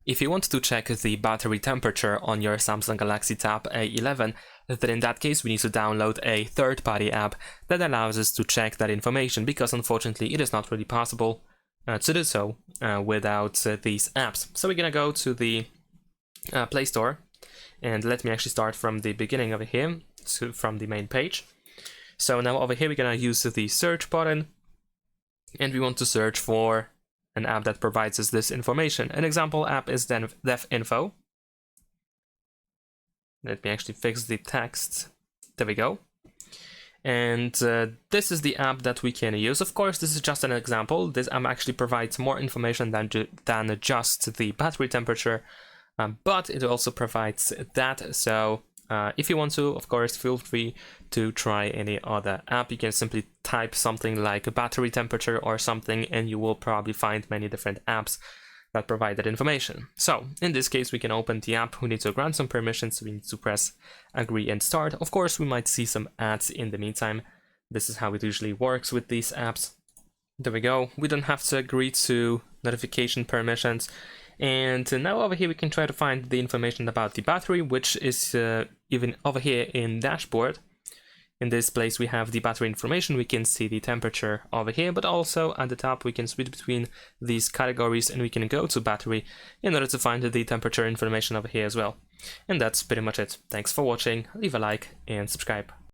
If you want to check the battery temperature on your Samsung Galaxy Tab A11, then in that case we need to download a third-party app that allows us to check that information, because unfortunately it is not really possible to do so without these apps. So we're gonna go to the Play Store, and let me actually start from the beginning over here, from the main page. So now over here we're gonna use the search button, and we want to search for an app that provides us this information. An example app is DevInfo. Let me actually fix the text. There we go. And this is the app that we can use. Of course, this is just an example. This app actually provides more information than just the battery temperature, but it also provides that. So if you want to, of course, feel free to try any other app. You can simply type something like battery temperature or something, and you will probably find many different apps that provide that information. So in this case, we can open the app. We need to grant some permissions, so we need to press agree and start. Of course, we might see some ads in the meantime. This is how it usually works with these apps. There we go. We don't have to agree to notification permissions. And now over here we can try to find the information about the battery, which is even over here in dashboard. In this place we have the battery information. We can see the temperature over here, but also at the top we can switch between these categories, and we can go to battery in order to find the temperature information over here as well. And that's pretty much it. Thanks for watching, leave a like and subscribe.